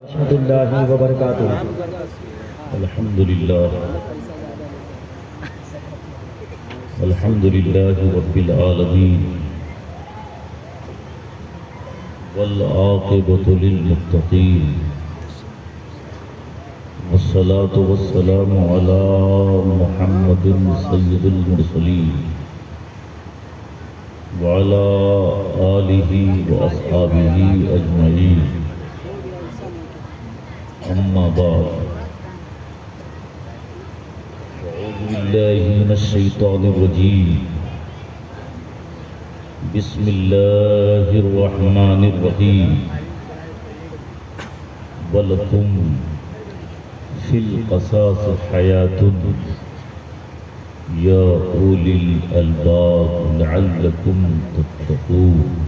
رحمۃ اللہ وبرکاتہ۔ الحمد للہ رب العالمین والعاقبۃ للمتقین والصلاة والسلام علی محمد سید المرسلین وعلی آلہ واصحابہ اجمعین، اما بعد، اعوذ باللہ من الشیطان الرجیم، بسم اللہ الرحمن الرحیم، وَلَكُمْ فِي الْقَصَاصِ حَيَاةٌ یا اولی الالباب لعلکم تتقون۔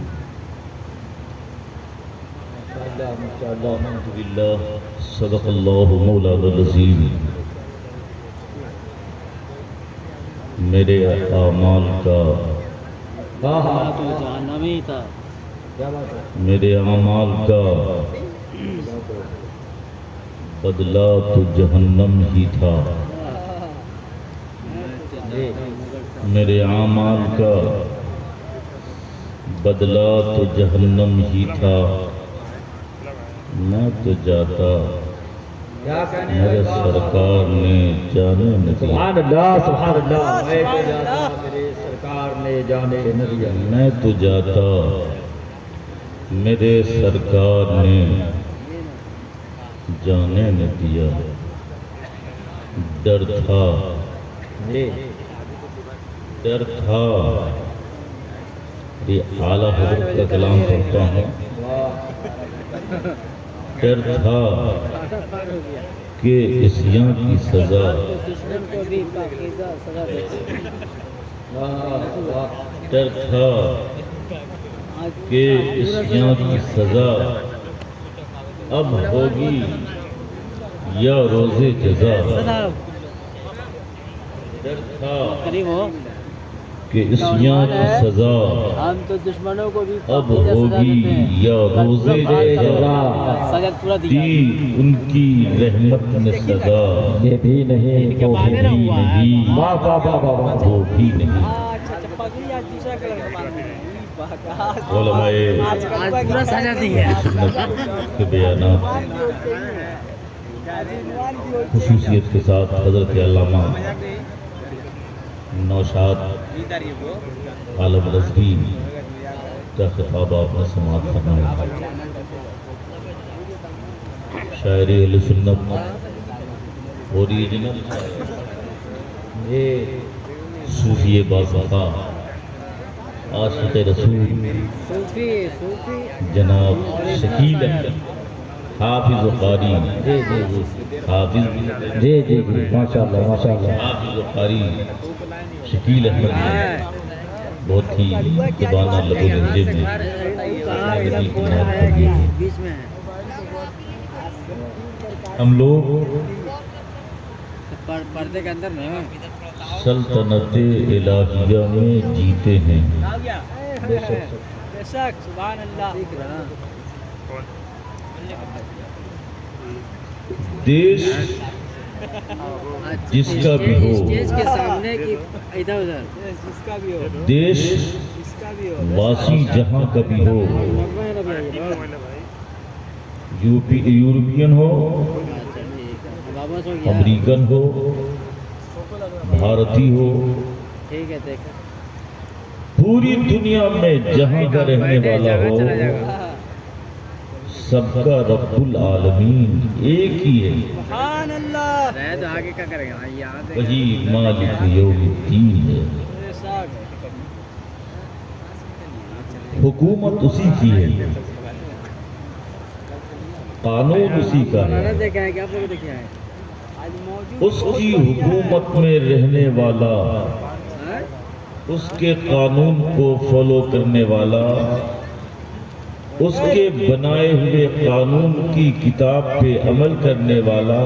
الحمد للہ، صدق اللہ مولانا العظیم۔ میرے اعمال کا بدلہ تو جہنم ہی تھا، میرے اعمال کا بدلہ تو جہنم ہی تھا، میں تو جاتا میرے سرکار نے جانے نہ دیا۔ سبحان اللہ سبحان اللہ، میں تو جاتا میرے سرکار نے جانے نہ دیا۔ میں تو جاتا میرے سرکار نے جانے نہ دیا۔ ڈر تھا یہ اعلیٰ حضرت کا کلام پڑھتا ہوں۔ ڈر تھا کہ عصیاں کی سزا، ڈر تھا کہ عصیاں کی سزا اب ہوگی یا روز جزا۔ ڈر تھا کہ عصیاں کی سزا اب ہوگی یا روز جزا، دی ان کی رحمت نے سزا، یہ بھی نہیں وہ بھی نہیں، واہ واہ واہ واہ واہ، وہ بھی نہیں۔ علماء سنت کے بیانات خصوصیت کے ساتھ حضرت علامہ نوشاد عالم الازہری کا خطاب آپ نے سماعت فرمایا۔ شاعر اہل سنت اوریجنل یہ صوفی باصفا عاشق رسول جناب شکیل احمد حافظ قاری، حافظ جی جی جی، ماشاء اللہ ماشاء اللہ۔ حافظ قاری شکیل احمد نے بہت ہی زبانہ لب و لہجے میں نبی کی نعت پڑھی ہے۔ ہم لوگ پردے کے اندر نہیں سلطنت الہیہ میں جیتے ہیں، بے شک سبحان اللہ۔ دیش جس کا بھی ہو، اسٹیج کے سامنے کی ادھر ادھر جس کا بھی ہو، دیش جس کا بھی ہو، واسی جہاں کا بھی ہو، یورپین ہو، امریکن ہو، بھارتی ہو، ٹھیک ہے دیکھا پوری دنیا میں جہاں کا رہنے والا ہو، سب کا رب العالمین ایک ہی ہے، سبحان اللہ۔ رہے تو آگے کیا کریں گے، یاد ہے وہی مالک یوم الدین ہے۔ حکومت اسی کی ہے، قانون اسی کا ہے، دیکھا ہے کہ آپ لوگ دیکھا ہے اس کی حکومت میں رہنے والا، اس کے قانون کو فالو کرنے والا، اس کے بنائے ہوئے قانون کی کتاب پہ عمل کرنے والا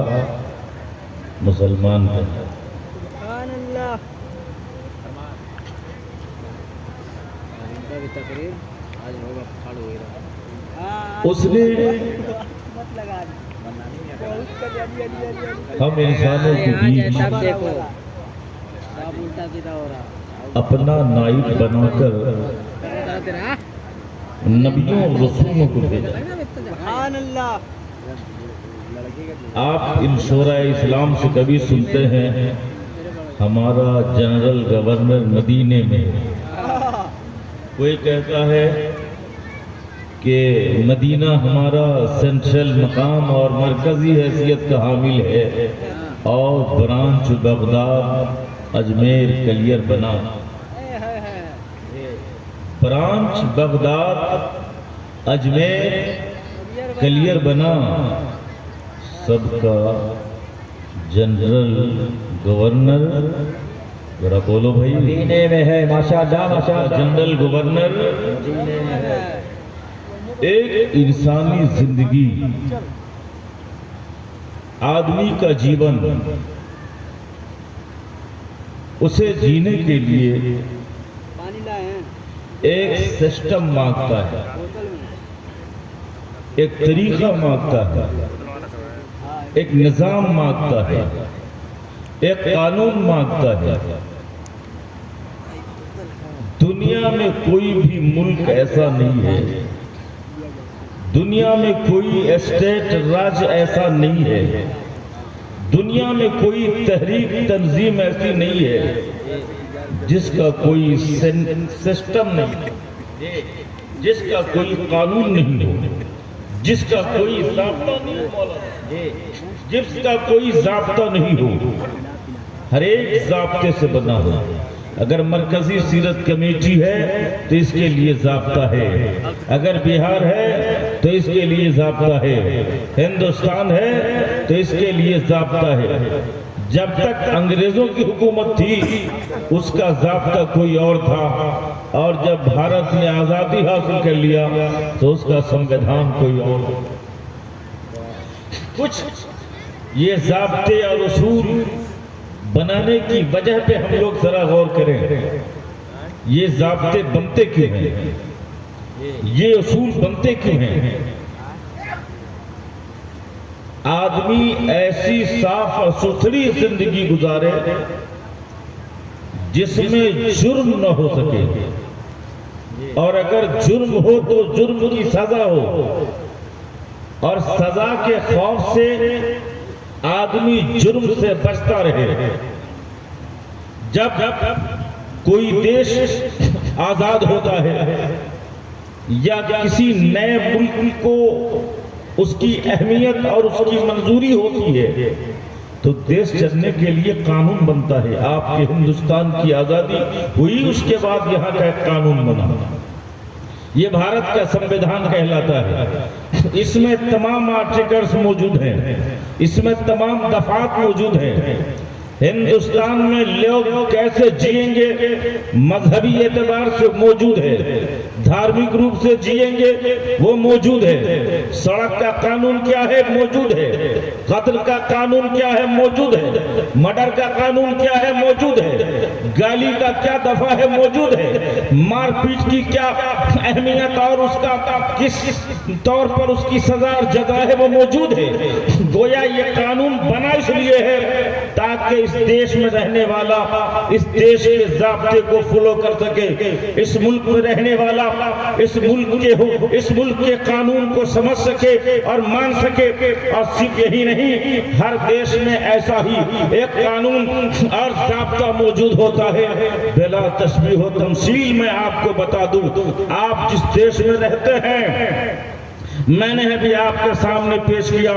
مسلمان ہے۔ سبحان اللہ۔ تقریر آج ہوگا، اس نے ہم انسانوں کے بیچ تب دیکھو سب الٹا سیدھا ہو رہا اپنا نائب بنا کر بتا تیرا نبیوں اور رسولوں کو بھیجا۔ سبحان اللہ آپ ان شورا اسلام سے کبھی سنتے ہیں ہمارا جنرل گورنر مدینے میں، کوئی کہتا ہے کہ مدینہ ہمارا سینٹرل مقام اور مرکزی حیثیت کا حامل ہے اور برانچ بغداد اجمیر کلیر بنا، برانچ بغداد اجمیر کلیر بنا، سب کا جنرل گورنر، ذرا بولو بھائی، مدینے میں ہے ماشاءاللہ ماشاءاللہ، جنرل گورنر۔ مدینے میں ہے۔ ایک انسانی زندگی، آدمی کا جیون، اسے جینے کے لیے پانی لائے ہیں ایک سسٹم مانگتا ہے، بوتل میں ایک طریقہ مانگتا ہے، ایک نظام مانگتا ہے، ایک قانون مانگتا ہے۔ دنیا میں کوئی بھی ملک ایسا نہیں ہے، دنیا میں کوئی اسٹیٹ راج ایسا نہیں ہے، دنیا میں کوئی تحریک تنظیم ایسی نہیں ہے جس کا کوئی سسٹم نہیں، جس کا کوئی قانون نہیں ہو، جس کا کوئی ضابطہ نہیں ہو، جس کا کوئی ضابطہ نہیں ہو، ہر ایک ضابطے سے بنا ہو۔ اگر مرکزی سیرت کمیٹی ہے تو اس کے لیے ضابطہ ہے، اگر بہار ہے تو اس کے لیے ضابطہ ہے، ہندوستان ہے تو اس کے لیے ضابطہ ہے۔ جب تک انگریزوں کی حکومت تھی اس کا ضابطہ کوئی اور تھا، اور جب بھارت نے آزادی حاصل کر لیا تو اس کا سنویدھان کوئی اور تھا۔ کچھ یہ ضابطے اور اصول بنانے کی وجہ پہ ہم لوگ ذرا غور کریں، یہ ضابطے بنتے کیوں ہیں، یہ اصول بنتے کیوں ہیں؟ آدمی ایسی صاف اور ستھری زندگی گزارے جس میں جرم نہ ہو سکے، اور اگر جرم ہو تو جرم کی سزا ہو، اور سزا کے خوف سے آدمی جرم سے بچتا رہے۔ جب کوئی دیش آزاد ہوتا ہے یا کسی نئے ملک کو اس کی اہمیت اور اس کی منظوری ہوتی ہے تو دیش چلنے کے لیے قانون بنتا ہے۔ آپ کے ہندوستان کی آزادی ہوئی، اس کے بعد یہاں کا ایک قانون بنا، یہ بھارت کا سنویدھان کہلاتا ہے۔ اس میں تمام آرٹیکلز موجود ہیں، اس میں تمام دفعات موجود ہیں۔ ہندوستان میں لوگ کیسے جئیں گے مذہبی اعتبار سے موجود ہے، دھارمک روپ سے جئیں گے وہ موجود ہے، سڑک کا قانون کیا ہے موجود ہے، قتل کا قانون کیا ہے موجود ہے، مرڈر کا قانون کیا ہے موجود ہے، گالی کا کیا دفعہ ہے موجود ہے، مار پیٹ کی کیا اہمیت اور اس کا کس طور پر اس کی سزا اور جزا ہے وہ موجود ہے۔ گویا یہ قانون بنا اس لیے ہے تاکہ اس دیش میں رہنے والا اس دیش کے ضابطے کو فالو کر سکے، اس ملک میں رہنے والا اس ملک کے قانون کو سمجھ سکے اور مان سکے۔ اور صرف یہی نہیں، ہر دیش میں ایسا ہی ایک قانون اور ضابطہ موجود ہوتا ہے۔ بلا تشبیہ و تمثیل میں آپ کو بتا دوں، آپ جس دیش میں رہتے ہیں، میں نے ابھی آپ کے سامنے پیش کیا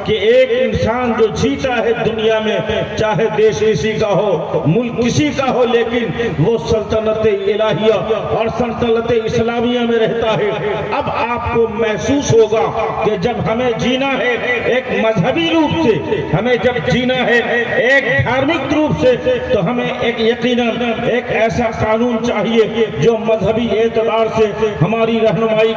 کہ ایک انسان جو جیتا ہے دنیا میں، چاہے دیش کسی کا ہو، ملک کسی کا ہو، لیکن وہ سلطنت الہیہ اور سلطنت اسلامیہ میں رہتا ہے۔ اب آپ کو محسوس ہوگا کہ جب ہمیں جینا ہے ایک مذہبی روپ سے، ہمیں جب جینا ہے ایک دھارمک روپ سے، تو ہمیں ایک یقیناً ایک ایسا قانون چاہیے جو مذہبی اعتبار سے ہماری رہنمائی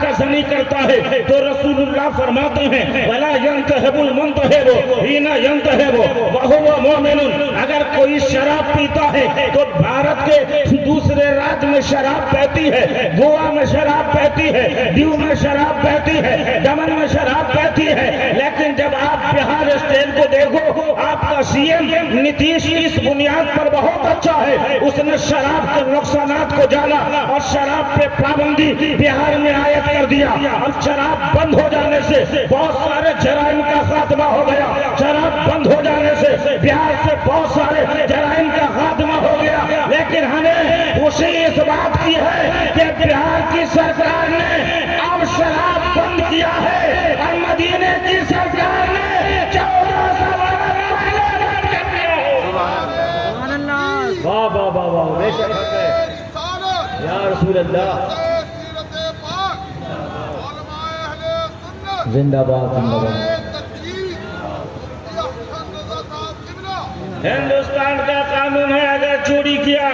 کا زنی کرتا ہے تو رسول اللہ فرماتے ہیں وَلَا يَنْتَهِبُ الْمُنْتَهِبُ حِينَ يَنْتَهِبُ وَهُوَ مُؤْمِنٌ اگر کوئی شراب پیتا ہے تو بھارت کے دوسرے راج میں شراب بہتی ہے، گوا میں شراب بہتی ہے، دیو میں شراب بہتی ہے، دمن میں شراب بہتی ہے، لیکن جب آپ بہار اسٹیٹ کو دیکھو آپ کا سی ایم نتیش اس بنیاد پر بہت اچھا ہے، اس نے شراب کے نقصانات کو جانا اور شراب پہ پابندی بہار میں عائد کر دیا اور شراب بند ہو جانے سے بہت سارے جرائم کا خاتمہ ہو گیا، شراب بند ہو جانے سے بہار سے بہت سارے جرائم کا خاتمہ ہو گیا، لیکن ہمیں خوشی اس بات کی ہے کہ بہار کی سرکار نے اب شراب بند کیا ہے اور مدینے کی سرکار نے 14 سال پہلے بند کر دیا ہے۔ سبحان اللہ۔ واہ واہ واہ واہ، بے شک حق ہے یا رسول اللہ، زندہ باد زندہ باد۔ ہندوستان کا قانون ہے اگر چوری کیا،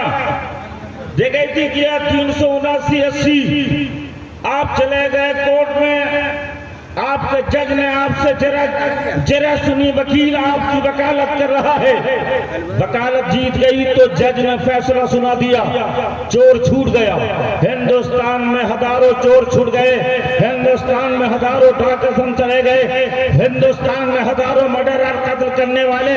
ڈکیتی کیا 379(80) آپ چلے گئے کورٹ میں، آپ کے جج نے آپ سے جرح سنی، وکیل آپ کی وکالت کر رہا ہے، وکالت جیت گئی تو جج نے فیصلہ سنا دیا، چور چھوٹ گیا۔ ہندوستان میں ہزاروں چور چھوٹ گئے، ہندوستان میں ہزاروں ڈاکن چلے گئے، ہندوستان میں ہزاروں مرڈر اور قتل کرنے والے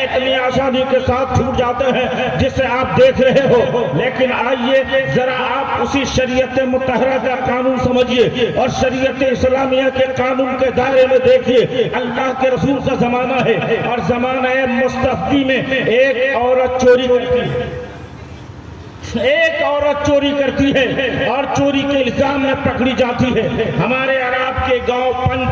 اتنی آسانی کے ساتھ چھوٹ جاتے ہیں جسے آپ دیکھ رہے ہو، لیکن آئیے ذرا آپ اسی شریعت مطہرہ کا قانون سمجھیے اور شریعت اسلامیہ کے قانون کے دائرے میں دیکھیے۔ اللہ کے رسول کا زمانہ ہے اور زمانہ مصطفی میں ایک عورت چوری کرتی ہے اور چوری کے الزام میں پکڑی جاتی ہے۔ ہمارے عرب کے گاؤں پنج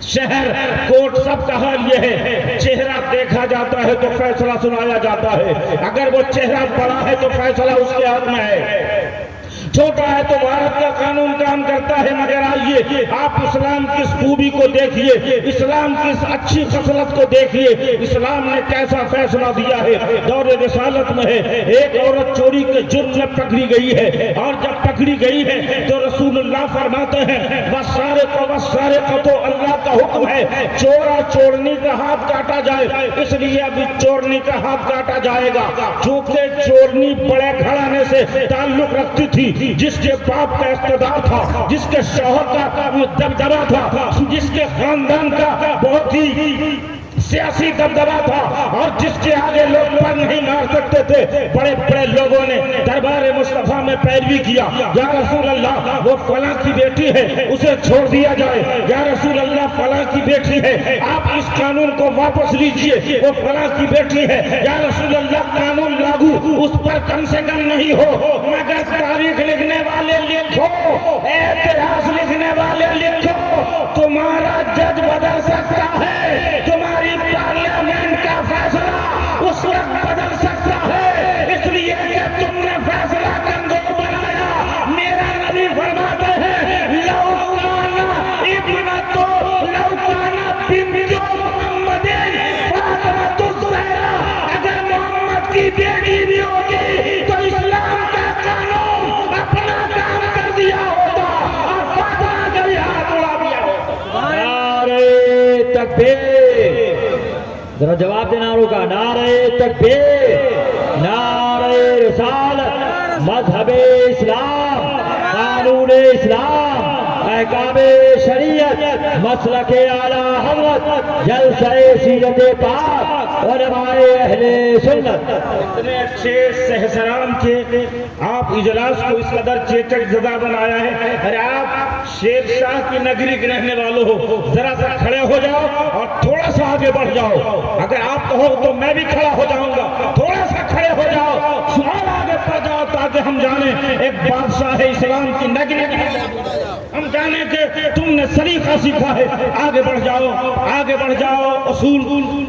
شہر کوٹ سب کا حال یہ ہے، چہرہ دیکھا جاتا ہے تو فیصلہ سنایا جاتا ہے، اگر وہ چہرہ بڑا ہے تو فیصلہ اس کے حق میں ہے، چھوٹا ہے تو بھارت کا قانون کام کرتا ہے۔ مگر آئیے آپ اسلام کی اس خوبی کو دیکھیے، اسلام کی اس اچھی خصلت کو دیکھیے، اسلام نے کیسا فیصلہ دیا ہے۔ دور رسالت میں ہے ایک عورت چوری کے جرم میں پکڑی گئی ہے اور جب پکڑی گئی ہے تو رسول اللہ فرماتے ہیں والسارق تو اللہ کا حکم ہے چورا چورنی کا ہاتھ کاٹا جائے، اس لیے ابھی چورنی کا ہاتھ کاٹا جائے گا، چونکہ چورنی بڑے گھرانے سے تعلق رکھتی تھی، جس کے باپ کا اقتدار تھا، جس کے شوہر کا دبدبہ تھا، جس کے خاندان کا بہت ہی سیاسی دبدبہ تھا اور جس کے آگے لوگ پر نہیں مار سکتے تھے۔ بڑے بڑے لوگوں نے دربار مصطفیٰ میں پیروی کیا، یا رسول اللہ وہ فلاں کی بیٹی ہے اسے چھوڑ دیا جائے، یا رسول اللہ فلاں کی بیٹی ہے آپ اس قانون کو واپس لیجئے، وہ فلاں کی بیٹی ہے، یا رسول اللہ قانون لاگو اس پر کم سے کم نہیں ہو، مگر تاریخ لکھنے والے لکھو، اتہاس لکھنے والے لکھو، تمہارا جج بدل سکتا ہے، تمہاری پارلیمنٹ کا فیصلہ اس وقت بدل سکتا ہے، اس لیے کہ تم نے فیصلہ کمزور بنایا۔ میرا نبی فرماتے ہیں لو کانا بنت محمد فاطمۃ الزہرا، اگر محمد کی بیٹی بھی ہوگی تو اسلام کا قانون اپنا کام کر دیا ہوتا اور فاطمہ کا بھی ہاتھ اڑا دیا ہوتا۔ نعرہ تکبیر، ذرا جواب دینا روکا، نعرہ تکبیر، نعرہ رسالت، مذہب اسلام، قانون اسلام، احکام شریعت، مسلک اعلیٰ حضرت، جلسہ سیرت پاک، علماء اہل سنت۔ اتنے اچھے سہسرام کے آپ اجلاس کو اس قدر چیچک زدہ بنایا ہے۔ ارے آپ شیر شاہ کی نگری کے رہنے والوں ہو، ذرا سا کھڑے ہو جاؤ اور تھوڑا سا آگے بڑھ جاؤ، اگر آپ کہو تو میں بھی کھڑا ہو جاؤں گا، تھوڑا سا کھڑے ہو جاؤ اور آگے بڑھ جاؤ تاکہ ہم جانیں ایک بادشاہ اسلام کی نگری، ہم جانیں کہ تم نے سلیقہ سیکھا ہے۔ آگے بڑھ جاؤ، آگے بڑھ جاؤ، اصول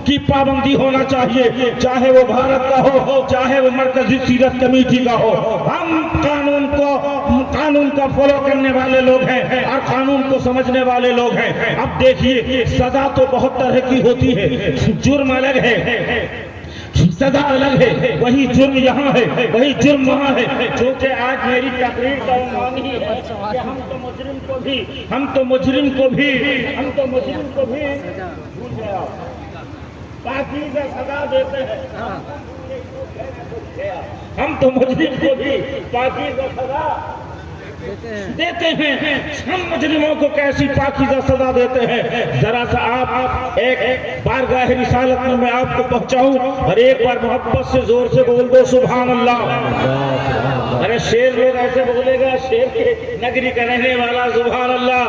کی پابندی ہونا چاہیے، چاہے وہ بھارت کا ہو، چاہے وہ مرکزی سیرت کمیٹی کا ہو، ہم قانون کو فالو کرنے والے لوگ ہیں اور قانون کو سمجھنے والے لوگ ہیں۔ اب دیکھیے سزا تو بہت طرح کی ہوتی ہے، جرم الگ ہے، سزا الگ ہے، وہی جرم یہاں ہے، وہی جرم وہاں ہے۔ چونکہ آج میری تقریر کا عنوان ہی ہے کہ ہم تو مجرم کو بھی بھول گیا، پاکیزہ سزا دیتے ہیں، ہم تو مجرم کو بھی پاکیزہ سزا دیتے ہیں، ہم مجرموں کو کیسی پاکیزہ سزا دیتے ہیں۔ ذرا سا آپ ایک بارگاہ رسالت میں آپ کو پہنچاؤں اور ایک بار محبت سے زور سے بول دو سبحان اللہ۔ ارے شیر لوگ ایسے بولے گا، شیر کے نگری کا رہنے والا سبحان اللہ۔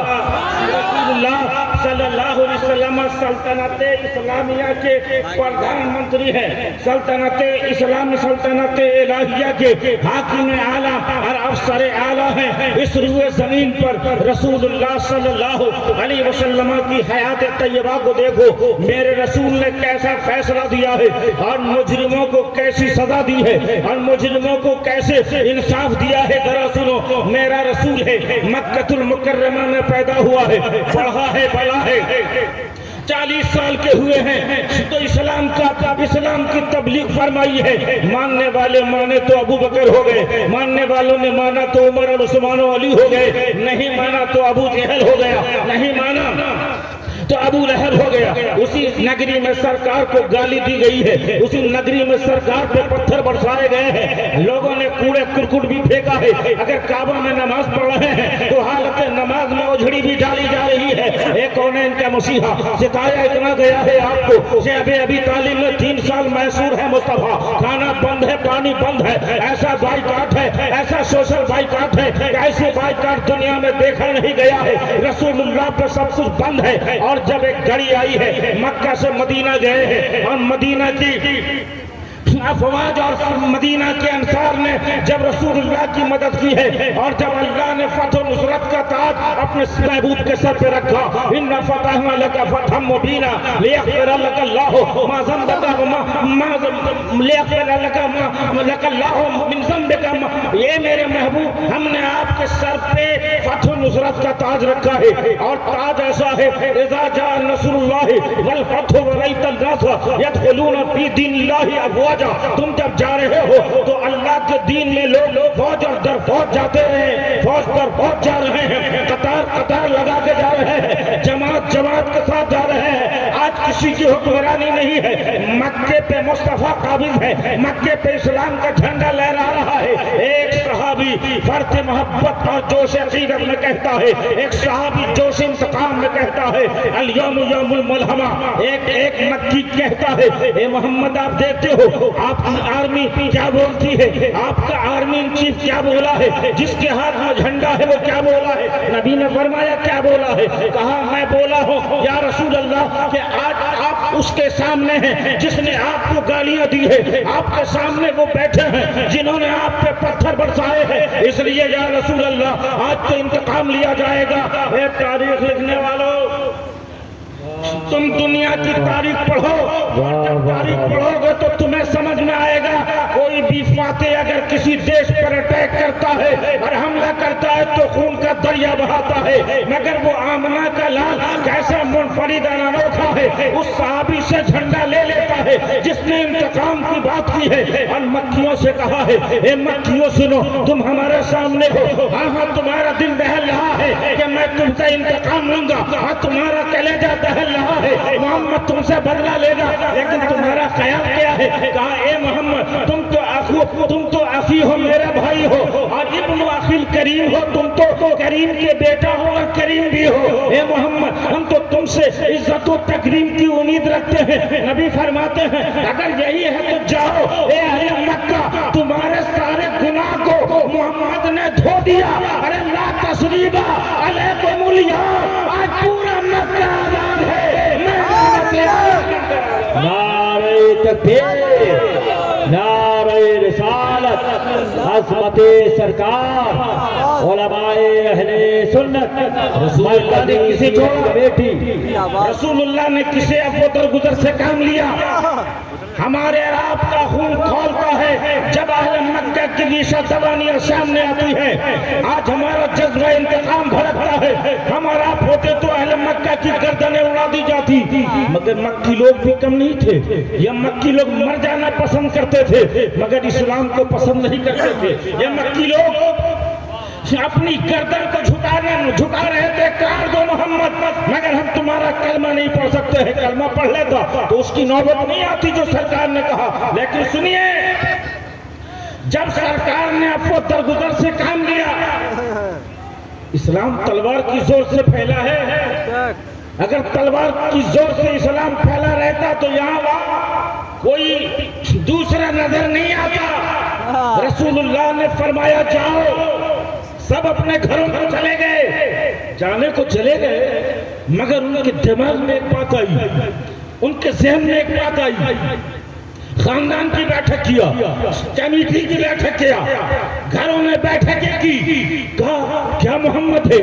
رسول اللہ صلی اللہ علیہ وسلم سلطنت اسلامیہ کے پردھان منتری ہیں، سلطنت اسلامی سلطنت الہیہ کے حاکم اعلیٰ اور افسر اعلیٰ ہیں۔ اس روئے زمین پر رسول اللہ صلی اللہ علیہ وسلم کی حیات طیبہ کو دیکھو، میرے رسول نے کیسا فیصلہ دیا ہے اور مجرموں کو کیسی سزا دی ہے اور مجرموں کو کیسے انصاف دیا ہے۔ ذرا سنو، میرا رسول ہے، مکہ المکرمہ میں پیدا ہوا ہے، پڑھا ہے، بڑھا ہے، 40 سال کے ہوئے ہیں تو اسلام کی تبلیغ فرمائی ہے۔ ماننے والے مانے تو ابو بکر ہو گئے، ماننے والوں نے مانا تو عمر اور عثمان و علی ہو گئے، نہیں مانا تو ابو جہل ہو گیا، نہیں مانا تو ابو لہب ہو گیا۔ اسی نگری میں سرکار کو گالی دی گئی ہے، اسی نگری میں سرکار پہ پتھر برسائے گئے ہیں، لوگوں نے کوڑے کرکٹ بھی پھینکا ہے۔ اگر کعبہ میں نماز پڑھ رہے ہیں تو حالت نماز میں اجڑی بھی ڈالی جا رہی ہے۔ ایک کونین کا مسیحا ستایا اتنا گیا ہے آپ کو کہ ابھی تعلیم میں 3 سال محصور ہے مصطفیٰ، کھانا بند ہے، پانی بند ہے، ایسا بائیکاٹ ہے، ایسا سوشل بائیکاٹ ہے کہ ایسے بائیکاٹ دنیا میں دیکھا نہیں گیا ہے۔ رسول اللہ پہ سب کچھ بند ہے۔ اور جب ایک گھڑی آئی ہے، مکہ سے مدینہ گئے ہیں اور مدینہ کی افواج اور مدینہ کے انصار نے جب رسول اللہ کی مدد کی ہے اور جب اللہ نے فتح و نصرت کا تاج اپنے محبوب کے سر پہ رکھا، ان فتحنا لک فتحا مبینا لیغفر لک اللہ ما ذنبک لیغفر لک اللہ من ذنبک، یہ میرے محبوب ہم نے آپ کے سر پہ فتح و نصرت کا تاج رکھا ہے، اور تاج ایسا ہے اذا جاء نصر اللہ والفتح ورأیت الناس يدخلون فی دین اللہ افواجا، تم جب جا رہے ہو تو اللہ کے دین میں لوگ فوج اور در فوج جاتے ہیں، فوج در فوج جا رہے ہیں، قطار قطار لگا کے جا رہے ہیں، جماعت جماعت کے ساتھ جا رہے ہیں۔ آج کسی کی حکمرانی نہیں ہے، مکے پہ مصطفیٰ قابض ہے، مکے پہ اسلام کا جھنڈا لہرا رہا ہے۔ ایک صحابی فرط محبت اور جوش عقیدت میں کہتا ہے، ایک صحابی جوش انتقام میں کہتا ہے الیوم یوم الملحمہ، ایک مکی کہتا ہے اے محمد آپ دیکھتے ہو آپ کی آرمی کیا بولتی ہے، آپ کا آرمی ان چیف کیا بولا ہے، جس کے ہاتھ میں جھنڈا ہے وہ کیا بولا ہے؟ نبی نے فرمایا کیا بولا ہے؟ کہا میں بولا ہوں یا رسول اللہ کہ آج آپ اس کے سامنے ہیں جس نے آپ کو گالیاں دی ہے، آپ کے سامنے وہ بیٹھے ہیں جنہوں نے آپ پہ پتھر برسائے ہیں، اس لیے یا رسول اللہ آج تو انتقام لیا جائے گا۔ اے تاریخ لکھنے والوں، تم دنیا کی تاریخ پڑھو، جب تاریخ پڑھو گے تو تمہیں سمجھ میں آئے گا کوئی بھی فاتح اگر کسی دیش پر اٹیک کرتا ہے اور حملہ کرتا ہے تو خون کا دریا بہاتا ہے، مگر وہ آمنہ کا لال کیسا منفرد انوکھا ہے، اس صحابی سے جھنڈا لے لیتا ہے جس نے انتقام کی بات کی ہے اور مکیوں سے کہا ہے اے مکیوں سنو، تم ہمارے سامنے ہو، ہاں تمہارا دل دہل رہا ہے کہ میں تم سے انتقام لوں گا، ہاں تمہارا کلیجہ دہل رہا ہے محمد تم سے بدلہ لے گا، لیکن تمہارا خیال کیا ہے؟ کہا اے محمد تم تو اخی ہو، میرے بھائی ہو، اور ابن اخی کریم ہو، تم تو کریم کے بیٹا ہو اور کریم بھی ہو، اے محمد ہم تو تم سے عزت و تکریم کی امید رکھتے ہیں۔ نبی فرماتے ہیں اگر یہی ہے تو جاؤ، اے اہل مکہ تمہارے سارے گناہ کو محمد نے دھو دیا، ارے لا تسریبا علیکم الیوم، آج پورا مکہ آباد ہے۔ نعرہ تکبیر، نعرہ رسالت، عظمت سرکار، علماء اہل سنت، رسول اللہ نے کسی رسول اللہ نے کسی افوتر گزر سے کام لیا؟ ہمارے آپ کا خون کھولتا ہے جب اہل مکہ کی ریشہ دوانیاں سامنے آتی ہے۔ آج ہمارا جذبہ انتقام بھڑکتا ہے، ہمارا آپ ہوتے تو اہل مکہ کی گردنیں اڑا دی جاتی، مگر مکی لوگ بھی کم نہیں تھے، یہ مکی لوگ مر جانا پسند کرتے تھے مگر اسلام کو پسند نہیں کرتے تھے۔ یہ مکی لوگ اپنی گردن کو جھکا رہے تھے، کار دو محمد، مگر ہم تمہارا کلمہ نہیں پڑھ سکتے ہیں، کلمہ پڑھ لیتا تو اس کی نوبت نہیں آتی جو سرکار نے کہا۔ لیکن سنیے، جب سرکار نے عفو درگزر سے کام لیا، اسلام تلوار کی زور سے پھیلا ہے، اگر تلوار کی زور سے اسلام پھیلا رہتا تو یہاں کوئی دوسرا نظر نہیں آتا۔ رسول اللہ نے فرمایا جاؤ، سب اپنے گھروں کو چلے گئے، جانے کو چلے گئے، مگر ان کے دماغ میں ایک بات آئی، ان کے ذہن میں ایک بات آئی، خاندان کی بیٹھک کیا، کمیٹی کی بیٹھک کیا، گھروں میں بیٹھکیں کی، کہا کیا محمد ہے؟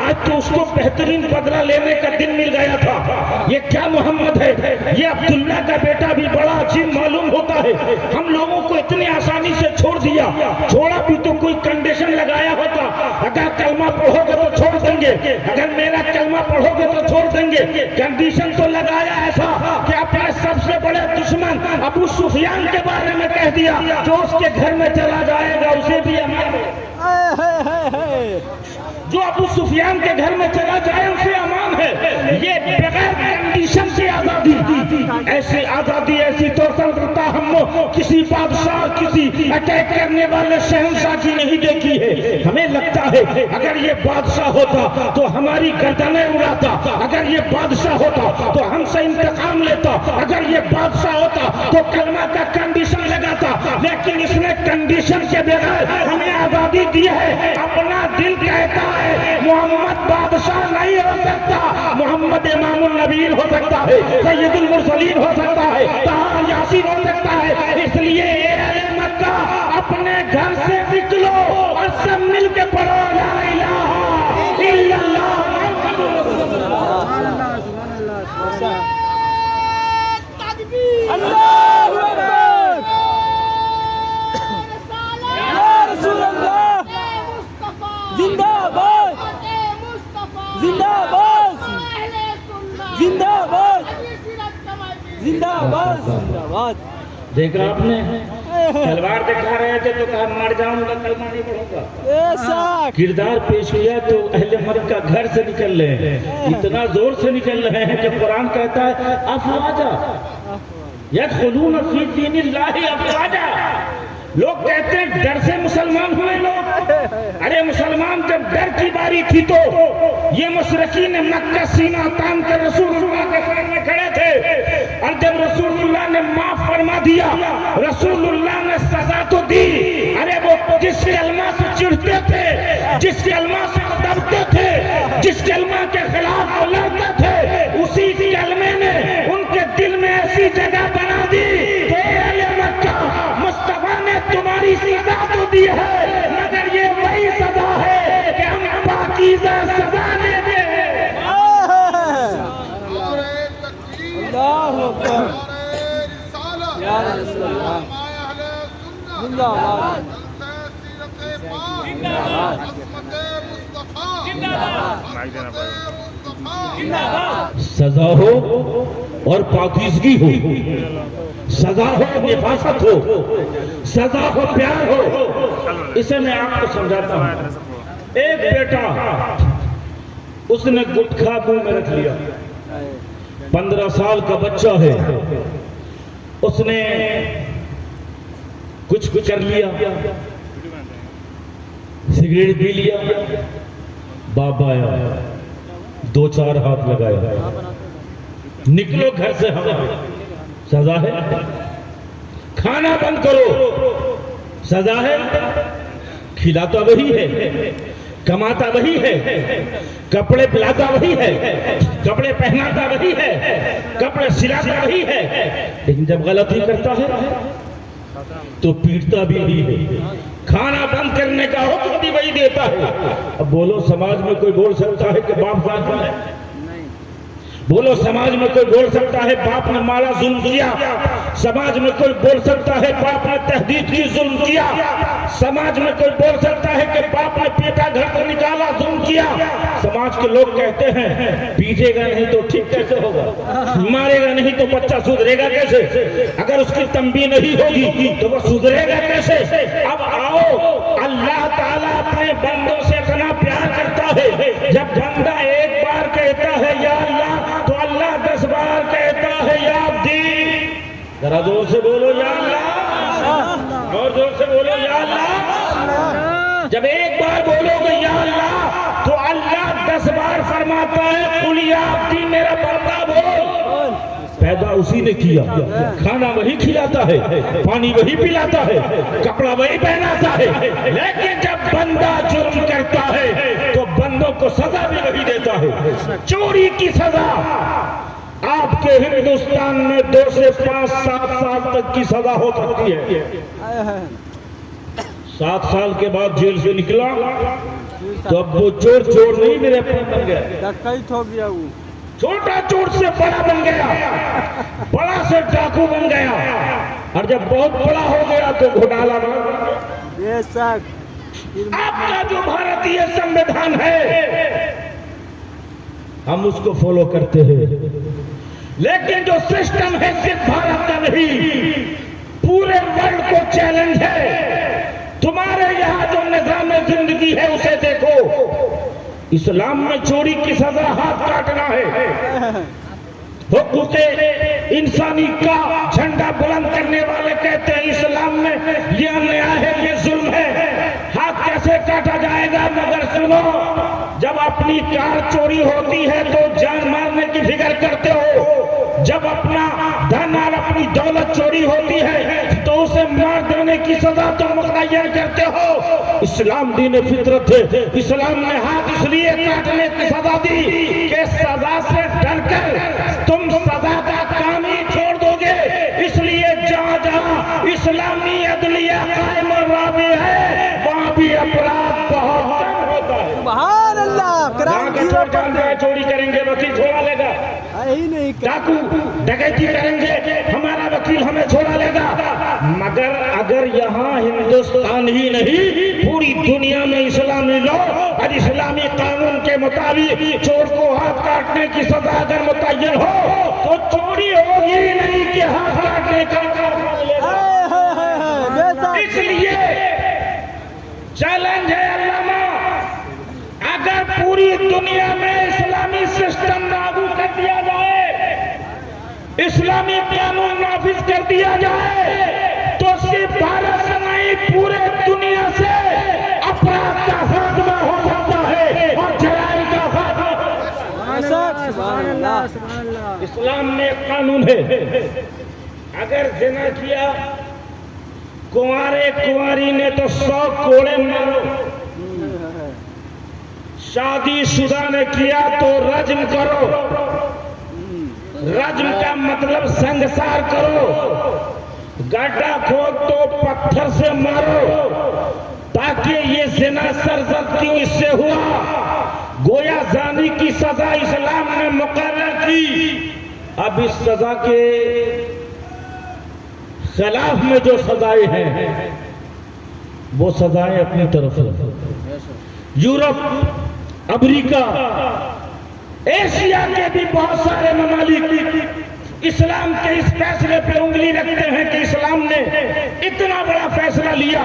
آج تو اس کو بہترین بدلہ لینے کا دن مل گیا تھا، یہ کیا محمد ہے؟ یہ عبداللہ کا بیٹا بھی بڑا عجیب معلوم ہوتا ہے، ہم لوگوں کو اتنی آسانی سے چھوڑ دیا، چھوڑا بھی تو کوئی کنڈیشن لگایا ہوتا، اگر کلمہ پڑھو گے تو چھوڑ دیں گے، اگر میرا کلمہ پڑھو گے تو چھوڑ دیں گے، کنڈیشن تو لگایا ایسا کہ اپنے سب سے بڑے دشمن ابو سفیان کے بارے میں کہہ دیا، جو اس کے گھر میں چلا جائے گا اسے بھی امان ہے، جو ابو سفیان کے گھر میں چلا جائے اسے امان ہے۔ یہ بغیر کنڈیشن کی آزادی، ایسی آزادی ایسی توسل کرتا ہم کسی بادشاہ، کسی اٹیک کرنے والے شہنشاہ کی نہیں دیکھی ہے۔ ہمیں لگتا ہے اگر یہ بادشاہ ہوتا تو ہماری گردنیں اڑاتا، اگر یہ بادشاہ ہوتا تو ہم سے انتقام لیتا، اگر یہ بادشاہ ہوتا تو کلمہ کا کنڈیشن لگاتا، لیکن اس نے کنڈیشن کے بغیر ہمیں آزادی دی ہے۔ اپنا دل کہتا ہے محمد بادشاہ نہیں ہو سکتا، محمد امام النبی ہو سکتا ہے، سید المرسلین ہو سکتا ہے، طٰہٰ یاسین ہو سکتا ہے۔ اس لیے اے اہل مکہ اپنے گھر سے نکلو اور سب مل کے پڑھو لا الہ الا اللہ محمد رسول اللہ۔ اللہ اکبر، یا رسول اللہ، زندہ باد، زندہ باد، زندہ باد، زندہ باد، زندہ باد۔ دیکھا آپ نے، تلوار دکھا رہے تھے تو کہا مر جاؤں گا کلمہ نہیں پڑھوں گا، ایسا کردار پیش کیا تو اہل مکہ گھر سے نکل رہے ہیں، اتنا زور سے نکل رہے ہیں کہ قرآن کہتا ہے افواجا یدخلون فی دین اللہ افواجا۔ لوگ کہتے ہیں ڈر سے مسلمان ہوئے لوگ، ارے مسلمان جب ڈر کی باری تھی تو یہ مشرکین مکہ سینہ تان کر رسول اللہ کے سامنے کھڑے تھے، اور جب رسول اللہ نے معاف فرما دیا، رسول اللہ نے سزا تو دی، ارے وہ جس کلمہ سے چڑھتے تھے، جس کلمہ سے دبتے تھے، جس کلمہ کے خلاف وہ لڑتے تھے، اسی کلمے نے ان کے دل میں ایسی جگہ بنا دی کہ اہل مکہ مصطفیٰ نے تمہاری سزا تو دی ہے، مگر یہ وہی سزا ہے کہ ہم پاکیزہ سزا دے دیں۔ اللہ اکبر، یا رسول اللہ، زندہ باد، سزا ہو اور پاکیزگی ہو، سزا ہو نفاست ہو، سزا ہو پیار ہو۔ اسے میں آپ کو سمجھاتا ہوں، ایک بیٹا اس نے گٹکھا منہ میں رکھ لیا، 15 سال کا بچہ ہے، اس نے کچھ کر لیا، سگریٹ پی لیا، باپ آیا 2-4 ہاتھ لگایا، نکلو گھر سے، ہمیں سزا ہے، کھانا بند کرو، سزا ہے، کھلاتا وہی ہے، کماتا وہی ہے، کپڑے پلاتا وہی ہے، کپڑے پہناتا وہی ہے، کپڑے سلاتا وہی ہے، لیکن جب غلطی کرتا ہے تو پیٹتا بھی وہی ہے، کھانا بند کرنے کا حکم بھی وہی دیتا ہے۔ اب بولو سماج میں کوئی بول سکتا ہے کہ باپ ظالم ہے؟ بولو سماج میں کوئی بول سکتا ہے باپ نے مارا ظلم کیا؟ سماج میں کوئی بول سکتا ہے باپ نے تہدید کی ظلم کیا؟ سماج میں کوئی بول سکتا ہے کہ باپ نے پیٹا گھر سے نکالا ظلم کیا؟ سماج کے لوگ کہتے ہیں پیٹے گا نہیں تو ٹھیک کیسے ہوگا، مارے گا نہیں تو بچہ سدھرے گا کیسے، اگر اس کی تنبیہ نہیں ہوگی تو وہ سدھرے گا کیسے؟ اب آؤ، اللہ تعالیٰ اپنے بندوں سے اتنا پیار کرتا ہے، جب بندہ ایک بار کہتا ہے یا اللہ تو اللہ 10 بار کہتا ہے یا عبدی۔ ذرا زور سے بولو یا اللہ، اور زور سے بولو یا اللہ۔ جب ایک بار بولو گے یا اللہ تو اللہ 10 بار فرماتا ہے قل یا عبدی، میرا بندہ بول۔ پیدا اسی نے کیا، کھانا وہی کھلاتا ہے، پانی وہی پلاتا ہے، کپڑا وہی پہناتا ہے، لیکن جب بندہ جرم کرتا ہے تو بندوں کو سزا بھی وہی دیتا ہے۔ چوری کی سزا آپ کے ہندوستان میں 2 سے 5 7 سال تک کی سزا ہو سکتی ہے۔ 7 سال کے بعد جیل سے نکلا تو اب وہ چور چور نہیں میرے اپنے بن گیا، ڈکیت ہو گیا، وہ چھوٹا چور سے بڑا بن گیا، بڑا سے ڈاکو بن گیا، اور جب بہت بڑا ہو گیا تو گھوٹالا بن گیا۔ بے شک آپ کا جو بھارتی سنویدھان ہے ہم اس کو فالو کرتے ہیں، لیکن جو سسٹم ہے صرف بھارت کا نہیں، پورے ورلڈ کو چیلنج ہے۔ تمہارے یہاں جو نظام زندگی ہے اسے دیکھو، اسلام میں چوری کی سزا ہاتھ کاٹنا ہے۔ حقوق انسانی کا جھنڈا بلند کرنے والے کہتے ہیں اسلام میں یہ انیاء ہے، یہ ظلم ہے، ہاتھ کیسے کاٹا جائے گا؟ مگر سنو، جب اپنی کار چوری ہوتی ہے تو جان مارنے کی فکر کرتے ہو، جب اپنا دھن اور اپنی دولت چوری ہوتی ہے تو اسے مار دینے کی سزا تم متعین کرتے ہو۔ اسلام دین فطرت ہے، اسلام نے ہاتھ اس لیے کاٹنے کی سزا دی کہ سزا سے ڈر کر تم سزا کا کام ہی چھوڑ دو گے، اس لیے جہاں جہاں اسلامی عدلیہ قائم اور راوی ہے وہاں بھی اپرادھ بہت کم ہوتا ہے۔ سبحان اللہ، جہاں کا چور جانتا ہے چوری کریں گے وکیل چھوڑا لے گا، ہی نہیں ڈاکو ڈکیتی کریں گے ہمارا وکیل ہمیں چھوڑا لے گا۔ مگر اگر یہاں ہندوستان ہی نہیں پوری دنیا میں اسلامی لا اور اسلامی قانون کے مطابق چور کو ہاتھ کاٹنے کی سزا اگر متعین ہو تو چوری ہوگی ہی نہیں کہ ہاتھ کاٹنے کا کام ملے گا۔ اس لیے چیلنج ہے علامہ، اگر پوری دنیا میں اسلامی سسٹم لاگو کر دیا جائے، اسلامی قانون نافذ کر دیا جائے تو صرف بھارت سے نہیں پورے دنیا سے اپرادھ کا خاتمہ ہو سکتا ہے اور جرائم کا خاتمہ۔ سبحان اللہ، سبحان اللہ۔ اسلام میں ایک قانون ہے، اگر زنا کیا کنوارے کنواری نے تو 100 کوڑے مارو، شادی شدہ نے کیا تو رجم کرو، رجم کا مطلب سنگسار کرو، گڈھا کھود تو پتھر سے مارو، تاکہ یہ زنا سرزد کیوں اس سے ہوا، گویا زانی کی سزا اسلام نے مقرر کی۔ اب اس سزا کے خلاف میں جو سزائیں ہیں وہ سزائیں اپنی طرف ہیں۔ یورپ، امریکہ، ایشیا کے بھی بہت سارے ممالک اسلام کے اس فیصلے پہ انگلی رکھتے ہیں کہ اسلام نے اتنا بڑا فیصلہ لیا۔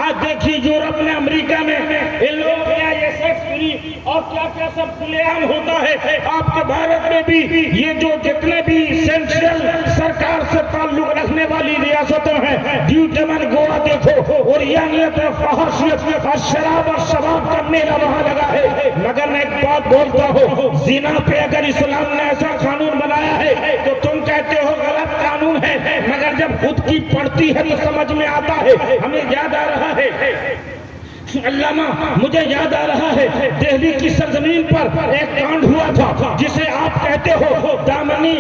آج دیکھیے یورپ میں، امریکہ میں ان لوگوں کے یہ سیکس فری اور کیا کیا سب کھلے عام ہوتا ہے۔ آپ کے بھارت میں بھی یہ جو جتنے بھی سینٹرل سرکار سے تعلق رکھنے والی ریاستوں ہیں، ڈیو ڈمن گوا دیکھو، اور یانیت اور فحاشیت اور شراب اور شباب کا میلہ وہاں لگا ہے۔ مگر میں ایک بات بولتا ہوں، زنا پہ اگر اسلام نے ایسا قانون بنایا ہے تو تم کہتے ہو غلط قانون ہے، مگر جب خود کی پڑتی ہے تو سمجھ میں آتا ہے۔ ہمیں یاد آ رہا ہے علامہ مجھے یاد آ رہا ہے دہلی کی سرزمین پر ایک کانڈ ہوا تھا جسے آپ کہتے ہو دامنی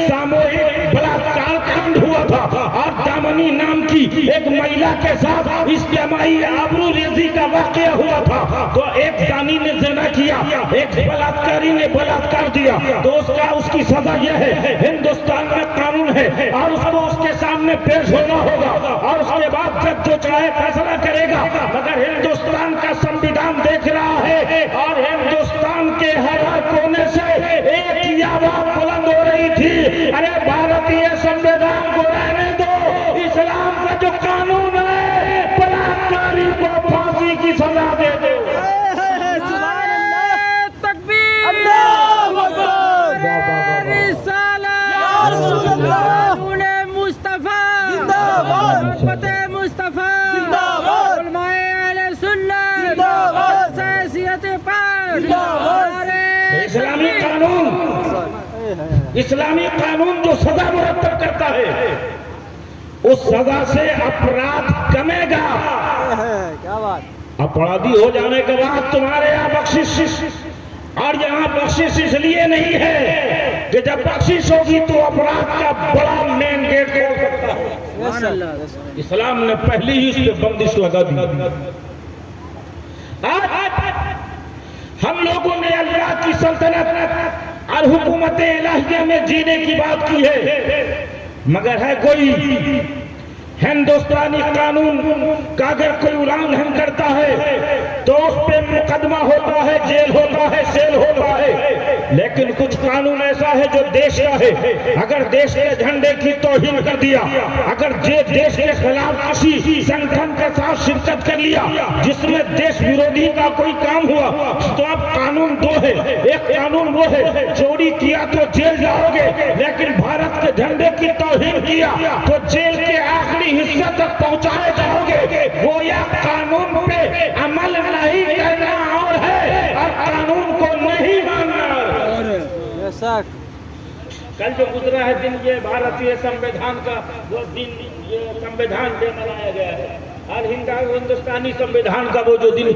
ساموہک بلاکار کانڈ ہوا تھا، اور دامنی نام کی ایک مہیلا کے ساتھ اجتماعی آبرو ریزی کا واقعہ ہوا تھا۔ تو ایک زانی نے زنا کیا، ایک بلاکاری نے بلاکار دیا، تو اس کی سزا یہ ہے، ہندوستان میں قانون ہے اور اس کو اس کے سامنے پیش ہونا ہوگا اور اس کے بعد جب جو چاہے فیصلہ کرے گا، مگر ہندوستان کا سمویدھان دیکھ رہا ہے اور ہندوستان کے ہر کونے سے ایک ہی آواز بلند ہو رہی تھی، ارے بھارتیہ سمویدھان کو رہنے دو، اسلام کا جو قانون ہے بلاکاری کو پھانسی کی سزا دے دو۔ اسلامی قانون جو سزا مرتب کرتا ہے اس سزا سے اپرادھ کمے گا۔ اپرادھی ہو جانے کے بعد تمہارے یہاں بخشش، اور یہاں بخشش اس لیے نہیں ہے کہ جب بخشش ہوگی تو اپرادھ کا بڑا مین گیٹ کھول سکتا ہے۔ اسلام نے پہلی ہی اس پہ بندش لگا دی۔ ہم لوگوں نے اللہ کی سلطنت اور حکومت الہیہ میں جینے کی بات کی ہے، مگر ہے کوئی ہندوستانی قانون کا اگر کوئی الانگھن کرتا ہے تو اس پہ مقدمہ ہوتا ہے، جیل ہوتا ہے، سیل ہوتا ہے۔ لیکن کچھ قانون ایسا ہے جو دیش کا ہے، اگر دیش کے جھنڈے کی توہین کر دیا، اگر دیش کے خلاف کسی سنگٹھن کے ساتھ شرکت کر لیا جس میں دیش ویرودھی کا کوئی کام ہوا، تو اب قانون دو ہے۔ ایک قانون وہ ہے چوری کیا تو جیل جاؤ گے، لیکن بھارت کے جھنڈے کی توہین کیا تو جیل کے آخری حصہ تک پہنچائے جاؤ گے۔ گویا قانون پہ عمل نہیں کرنا اور ہے اور قانون کو نہیں ماننا۔ کل جو گزرا ہے دن، یہ بھارتیہ سمویدھان کا وہ دن، یہ سمویدھان ڈے منایا گیا ہے، اور ہندوستانی سمویدھان کا وہ جو دن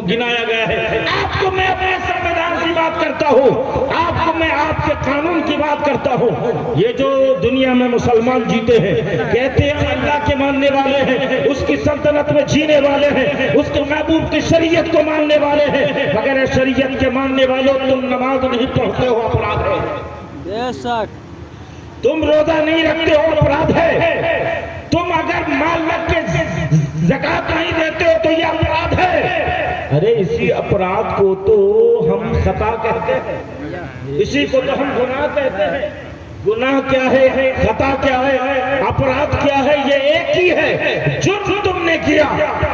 گنایا گیا ہے۔ آپ کو میں اپنے سمویدھان کی بات کرتا ہوں، آپ کو میں آپ کے قانون کی بات کرتا ہوں۔ یہ جو دنیا میں مسلمان جیتے ہیں، کہتے ہیں اللہ کے ماننے والے ہیں، اس کی سلطنت میں جینے والے ہیں، اس کے محبوب کی شریعت کو ماننے والے ہیں، مگر شریعت کے ماننے والوں تم نماز نہیں پڑھتے ہو، اپرادھ ہے۔ بے شک تم روزہ نہیں رکھتے ہو، اپرادھ ہے۔ تم اگر مال رکھ کے زکات نہیں دیتے ہو تو یہ اپرادھ ہے۔ ارے اسی اپرادھ کو تو ہم خطا کہتے ہیں، اسی کو تو ہم گناہ کہتے ہیں۔ گناہ کیا ہے، خطا کیا ہے، اپرادھ کیا ہے، یہ ایک ہی ہے، جرم تم نے کیا۔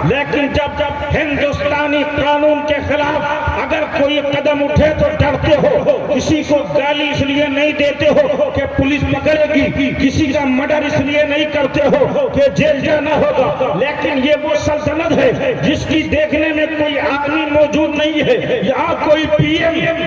لیکن جب ہندوستانی قانون کے خلاف اگر کوئی قدم اٹھے تو ڈرتے ہو، کسی کو گالی اس لیے نہیں دیتے ہو کہ پولیس پکڑے گی، کسی کا مرڈر اس لیے نہیں کرتے ہو کہ جیل جانا ہوگا۔ لیکن یہ وہ سلطنت ہے جس کی دیکھنے میں کوئی آدمی موجود نہیں ہے، یہاں کوئی پی ایم،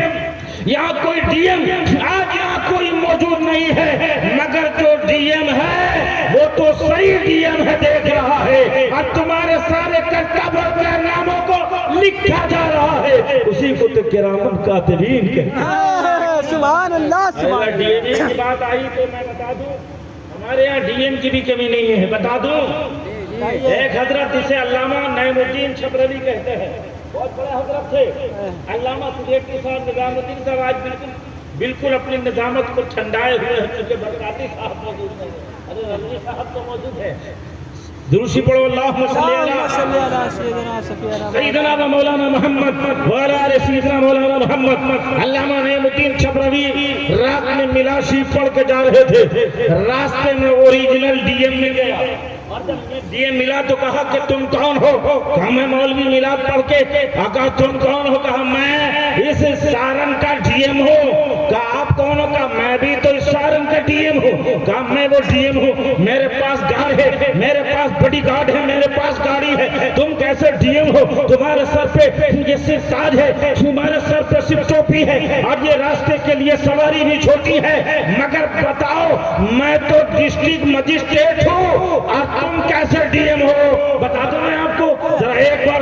یہاں کوئی ڈی ایم، آج یہاں کوئی موجود نہیں ہے، مگر جو ڈی ایم ہے وہ تو صحیح ڈی ایم ہے، دیکھ رہا ہے، اور تمہارے سارے کرتب اور کارناموں کو لکھا جا رہا ہے، اسی کو تو کرامن کاتبین کہتے ہیں۔ سبحان اللہ، سبحان اللہ۔ ڈی ایم کی بات آئی تو میں بتا دوں، ہمارے یہاں ڈی ایم کی بھی کمی نہیں ہے، بتا دوں۔ ایک حضرت جسے علامہ نعیم الدین چھبروی کہتے ہیں، بہت بڑے حضرت تھے، علامہ سلیٹی صاحب، نظام الدین صاحب آج بالکل اپنی نظامت کو ٹھنڈائے ہوئے ہیں، کیونکہ بغدادی صاحب موجود ہیں، حضرت رضوی صاحب تو موجود ہے۔ دروشی پڑھو، اللہم صلی علی سیدنا و مولانا محمد وعلی آل سیدنا مولانا محمد۔ علامہ نعیم الدین چھبروی رات میں ملاشی پڑھ کے جا رہے تھے، راستے میں اوریجنل ڈی ایم مل گیا، اور جب ڈی ایم ملا تو کہا کہ تم کون ہو؟ کہا میں مولوی میلاد پڑھ کے۔ کہا تم کون ہو؟ کہا میں اس سارن کا ڈی ایم ہوں۔ کہا آپ کون ہو؟ کہا میں بھی تو اس سارن کا ڈی ایم ہوں۔ کہا میں وہ ڈی ایم ہوں، میرے پاس گارڈ ہے، میرے پاس بڑی گارڈ ہے، میرے پاس گاڑی ہے، تم کیسے ڈی ایم ہو؟ تمہارے سر پہ یہ صرف تاج ہے، تمہارے سر پہ صرف ٹوپی ہے، اور یہ راستے کے لیے سواری بھی چھوٹی ہے، مگر بتاؤ میں تو ڈسٹرکٹ مجسٹریٹ ہوں اور تم کیسے ڈی ایم ہو؟ بتا دوں میں آپ کو، ذرا ایک بار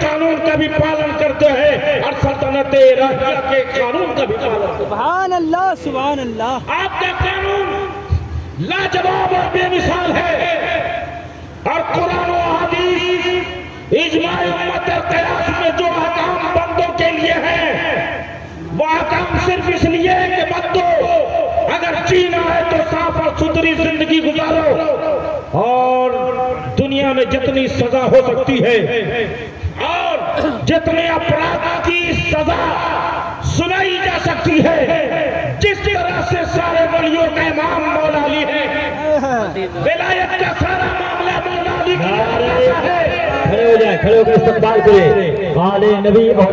قانون کا بھی پالن کرتے ہیں اور سلطنت الہیہ کے قانون کا بھی پالن کرتے ہیں. سبحان اللہ سبحان اللہ. آپ کا قانون لاجواب اور بے مثال ہے, اور قرآن و حدیث اجماع امت اور قیاس میں جو احکام بندوں کے لیے ہیں وہ احکام صرف اس لیے کہ بندو اگر جینا ہے تو صاف اور ستھری زندگی گزارو, اور دنیا میں جتنی سزا ہو سکتی ہے اور جتنے اپرادھ کی سزا سنائی جا سکتی ہے, جس طرح سے سارے ولیوں کا امام مولا علی ہے, ولایت کا سارا معاملہ مولا علی کی کھڑے ہو جائیں, کھڑے ہو کے استقبال کریں آل نبی اور